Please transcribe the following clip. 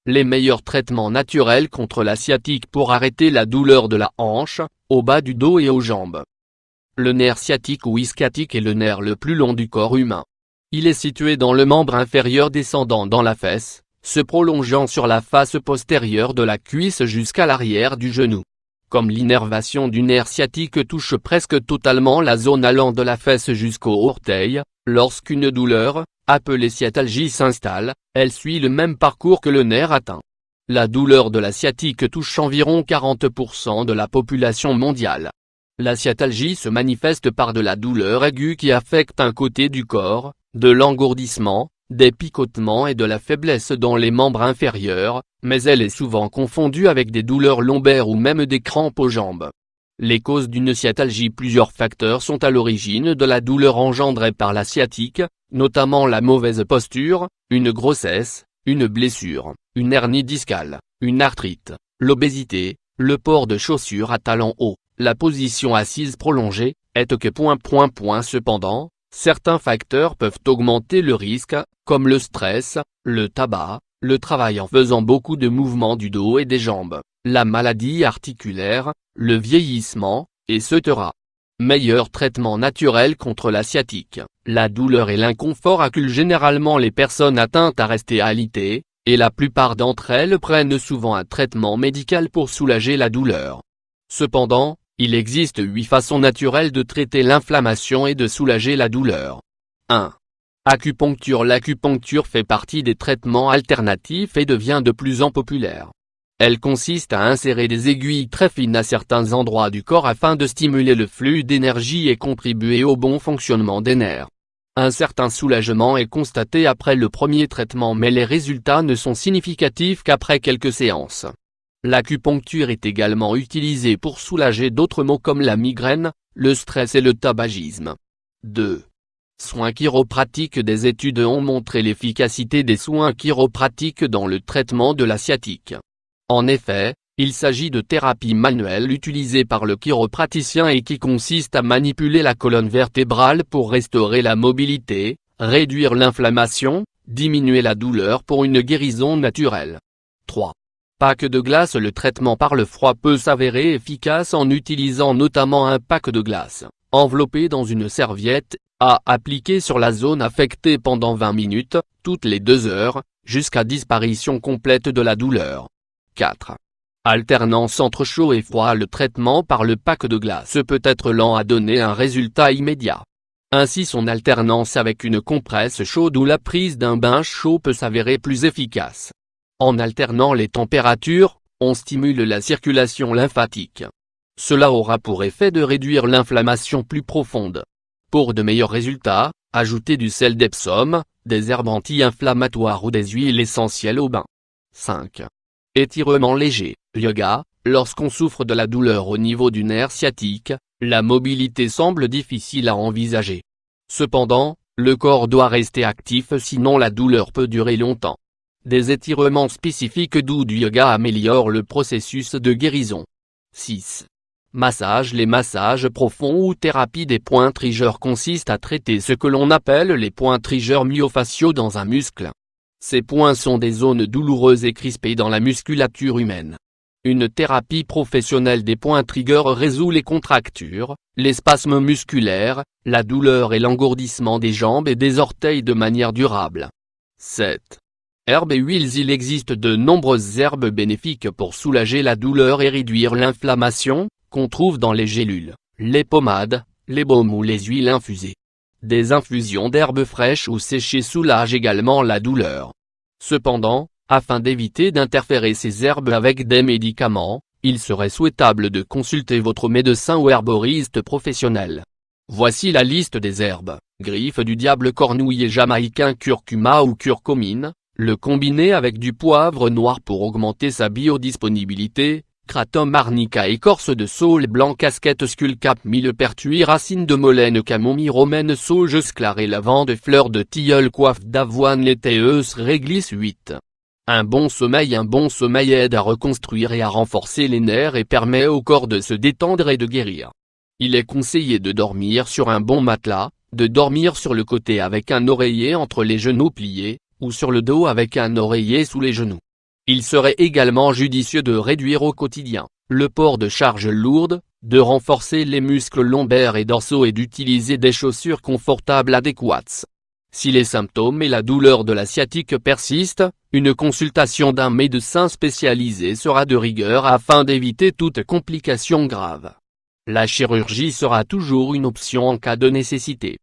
Les meilleurs traitements naturels contre la sciatique pour arrêter la douleur de la hanche, au bas du dos et aux jambes. Le nerf sciatique ou ischiatique est le nerf le plus long du corps humain. Il est situé dans le membre inférieur descendant dans la fesse, se prolongeant sur la face postérieure de la cuisse jusqu'à l'arrière du genou. Comme l'innervation du nerf sciatique touche presque totalement la zone allant de la fesse jusqu'au orteil, lorsqu'une douleur, appelée sciatalgie s'installe, elle suit le même parcours que le nerf atteint. La douleur de la sciatique touche environ 40% de la population mondiale. La sciatalgie se manifeste par de la douleur aiguë qui affecte un côté du corps, de l'engourdissement, des picotements et de la faiblesse dans les membres inférieurs, mais elle est souvent confondue avec des douleurs lombaires ou même des crampes aux jambes. Les causes d'une sciatalgie. Plusieurs facteurs sont à l'origine de la douleur engendrée par la sciatique, notamment la mauvaise posture, une grossesse, une blessure, une hernie discale, une arthrite, l'obésité, le port de chaussures à talons hauts, la position assise prolongée, Cependant, certains facteurs peuvent augmenter le risque, comme le stress, le tabac, le travail en faisant beaucoup de mouvements du dos et des jambes, la maladie articulaire, le vieillissement, etc. Meilleur traitement naturel contre la sciatique. La douleur et l'inconfort acculent généralement les personnes atteintes à rester alitées, et la plupart d'entre elles prennent souvent un traitement médical pour soulager la douleur. Cependant, il existe 8 façons naturelles de traiter l'inflammation et de soulager la douleur. 1. Acupuncture. L'acupuncture fait partie des traitements alternatifs et devient de plus en populaire. Elle consiste à insérer des aiguilles très fines à certains endroits du corps afin de stimuler le flux d'énergie et contribuer au bon fonctionnement des nerfs. Un certain soulagement est constaté après le premier traitement, mais les résultats ne sont significatifs qu'après quelques séances. L'acupuncture est également utilisée pour soulager d'autres maux comme la migraine, le stress et le tabagisme. 2. Soins chiropratiques. Des études ont montré l'efficacité des soins chiropratiques dans le traitement de la sciatique. En effet, il s'agit de thérapies manuelles utilisées par le chiropraticien et qui consistent à manipuler la colonne vertébrale pour restaurer la mobilité, réduire l'inflammation, diminuer la douleur pour une guérison naturelle. 3. Pack de glace. Le traitement par le froid peut s'avérer efficace en utilisant notamment un pack de glace, enveloppé dans une serviette, à appliquer sur la zone affectée pendant 20 minutes, toutes les 2 heures, jusqu'à disparition complète de la douleur. 4. Alternance entre chaud et froid. Le traitement par le pack de glace peut être lent à donner un résultat immédiat. Ainsi son alternance avec une compresse chaude ou la prise d'un bain chaud peut s'avérer plus efficace. En alternant les températures, on stimule la circulation lymphatique. Cela aura pour effet de réduire l'inflammation plus profonde. Pour de meilleurs résultats, ajoutez du sel d'Epsom, des herbes anti-inflammatoires ou des huiles essentielles au bain. 5. Étirement léger. Yoga. Lorsqu'on souffre de la douleur au niveau du nerf sciatique, la mobilité semble difficile à envisager. Cependant, le corps doit rester actif sinon la douleur peut durer longtemps. Des étirements spécifiques doux du yoga améliorent le processus de guérison. 6. Massage. Les massages profonds ou thérapie des points triggeurs consistent à traiter ce que l'on appelle les points triggeurs myofasciaux dans un muscle. Ces points sont des zones douloureuses et crispées dans la musculature humaine. Une thérapie professionnelle des points triggers résout les contractures, les spasmes musculaires, la douleur et l'engourdissement des jambes et des orteils de manière durable. 7. Herbes et huiles. Il existe de nombreuses herbes bénéfiques pour soulager la douleur et réduire l'inflammation, qu'on trouve dans les gélules, les pommades, les baumes ou les huiles infusées. Des infusions d'herbes fraîches ou séchées soulagent également la douleur. Cependant, afin d'éviter d'interférer ces herbes avec des médicaments, il serait souhaitable de consulter votre médecin ou herboriste professionnel. Voici la liste des herbes: griffe du diable, cornouiller jamaïcain, curcuma ou curcumine, le combiner avec du poivre noir pour augmenter sa biodisponibilité, kratom arnica, écorce de saule blanc, casquette, skullcap, millepertuis, racine de molène, camomille romaine, sauge, sclaré, lavande, fleur de tilleul, coiffe d'avoine, laiteuse, réglisse. 8. Un bon sommeil aide à reconstruire et à renforcer les nerfs et permet au corps de se détendre et de guérir. Il est conseillé de dormir sur un bon matelas, de dormir sur le côté avec un oreiller entre les genoux pliés, ou sur le dos avec un oreiller sous les genoux. Il serait également judicieux de réduire au quotidien le port de charges lourdes, de renforcer les muscles lombaires et dorsaux et d'utiliser des chaussures confortables adéquates. Si les symptômes et la douleur de la sciatique persistent, une consultation d'un médecin spécialisé sera de rigueur afin d'éviter toute complication grave. La chirurgie sera toujours une option en cas de nécessité.